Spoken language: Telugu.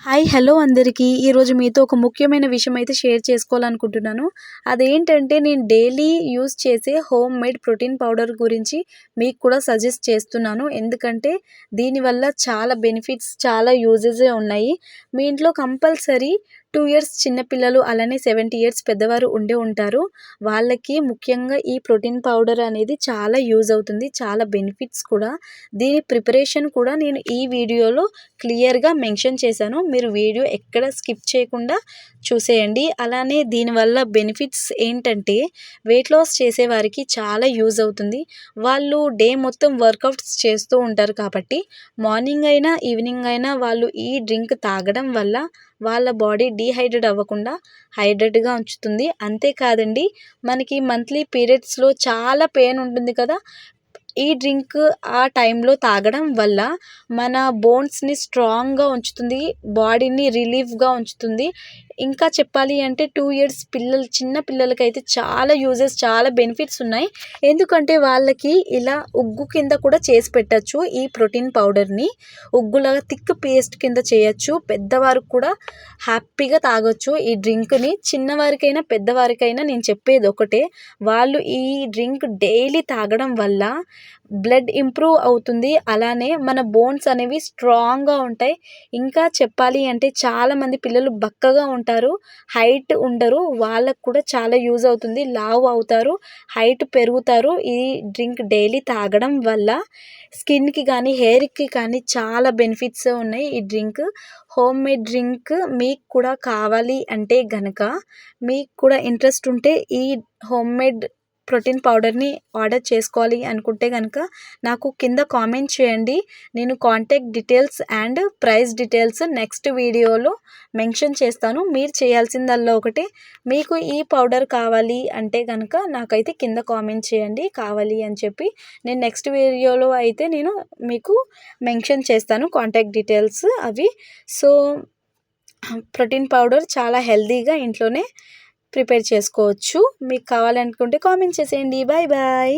హాయ్ హలో అందరికీ ఈరోజు మీతో ఒక ముఖ్యమైన విషయం అయితే షేర్ చేసుకోవాలనుకుంటున్నాను. అదేంటంటే నేను డైలీ యూజ్ చేసే హోమ్ మేడ్ ప్రోటీన్ పౌడర్ గురించి మీకు కూడా సజెస్ట్ చేస్తున్నాను. ఎందుకంటే దీనివల్ల చాలా బెనిఫిట్స్, చాలా యూజెసే ఉన్నాయి. మీ ఇంట్లో కంపల్సరీ 2 ఇయర్స్ చిన్నపిల్లలు, అలానే 70 ఇయర్స్ పెద్దవారు ఉండే ఉంటారు. వాళ్ళకి ముఖ్యంగా ఈ ప్రోటీన్ పౌడర్ అనేది చాలా యూజ్ అవుతుంది. చాలా బెనిఫిట్స్ కూడా. దీని ప్రిపరేషన్ కూడా నేను ఈ వీడియోలో క్లియర్‌గా మెన్షన్ చేశాను. మీరు వీడియో ఎక్కడ స్కిప్ చేయకుండా చూసేయండి. అలానే దీనివల్ల బెనిఫిట్స్ ఏంటంటే వెయిట్ లాస్ చేసేవారికి చాలా యూజ్ అవుతుంది. వాళ్ళు డే మొత్తం వర్కౌట్స్ చేస్తూ ఉంటారు కాబట్టి మార్నింగ్ అయినా, ఈవినింగ్ అయినా వాళ్ళు ఈ డ్రింక్ తాగడం వల్ల వాళ్ళ బాడీ డీహైడ్రేట్ అవ్వకుండా హైడ్రేట్‌గా ఉంచుతుంది. అంతేకాదండి, మనకి మంత్లీ పీరియడ్స్‌లో చాలా పెయిన్ ఉంటుంది కదా! ఈ డ్రింక్ ఆ టైంలో తాగడం వల్ల మన బోన్స్‌ని స్ట్రాంగ్‌గా ఉంచుతుంది. బాడీని రిలీఫ్‌గా ఉంచుతుంది. ఇంకా చెప్పాలి అంటే 2 ఇయర్స్ చిన్న పిల్లలకైతే చాలా యూజెస్, చాలా బెనిఫిట్స్ ఉన్నాయి. ఎందుకంటే వాళ్ళకి ఇలా ఉగ్గు కింద కూడా చేసి పెట్టొచ్చు. ఈ ప్రోటీన్ పౌడర్‌ని ఉగ్గులాగా థిక్ పేస్ట్ కింద చేయొచ్చు. పెద్దవారికి కూడా హ్యాపీగా తాగొచ్చు ఈ డ్రింక్‌ని. చిన్నవారికైనా, పెద్దవారికైనా నేను చెప్పేది ఒకటే. వాళ్ళు ఈ డ్రింక్ డైలీ తాగడం వల్ల బ్లడ్ ఇంప్రూవ్ అవుతుంది. అలానే మన బోన్స్ అనేవి స్ట్రాంగ్‌గా ఉంటాయి. ఇంకా చెప్పాలి అంటే చాలామంది పిల్లలు బక్కగా ఉంటారు, హైట్ ఉండరు. వాళ్ళకు కూడా చాలా యూజ్ అవుతుంది. లావు అవుతారు, హైట్ పెరుగుతారు. ఈ డ్రింక్ డైలీ తాగడం వల్ల స్కిన్‌కి కానీ, హెయిర్‌కి కానీ చాలా బెనిఫిట్స్ ఉన్నాయి ఈ డ్రింక్. హోమ్ మేడ్ డ్రింక్ మీకు కూడా కావాలి అంటే గనక, మీకు కూడా ఇంట్రెస్ట్ ఉంటే ఈ హోమ్ మేడ్ ప్రోటీన్ పౌడర్‌ని ఆర్డర్ చేసుకోవాలి అనుకుంటే గనక నాకు కింద కామెంట్ చేయండి. నేను contact details and price details next వీడియోలో మెన్షన్ చేస్తాను. మీరు చేయాల్సిందల్లా ఒకటే, మీకు ఈ పౌడర్ కావాలి అంటే గనక నాకైతే కింద కామెంట్ చేయండి కావాలి అని చెప్పి. నేను నెక్స్ట్ వీడియోలో అయితే నేను మీకు మెన్షన్ చేస్తాను కాంటాక్ట్ డీటెయిల్స్ అవి. సో ప్రోటీన్ పౌడర్ చాలా హెల్తీగా ఇంట్లోనే ప్రిపేర్ చేసుకోవచ్చు. మీకు కావాలనుకుంటే కామెంట్ చేసేయండి. Bye bye.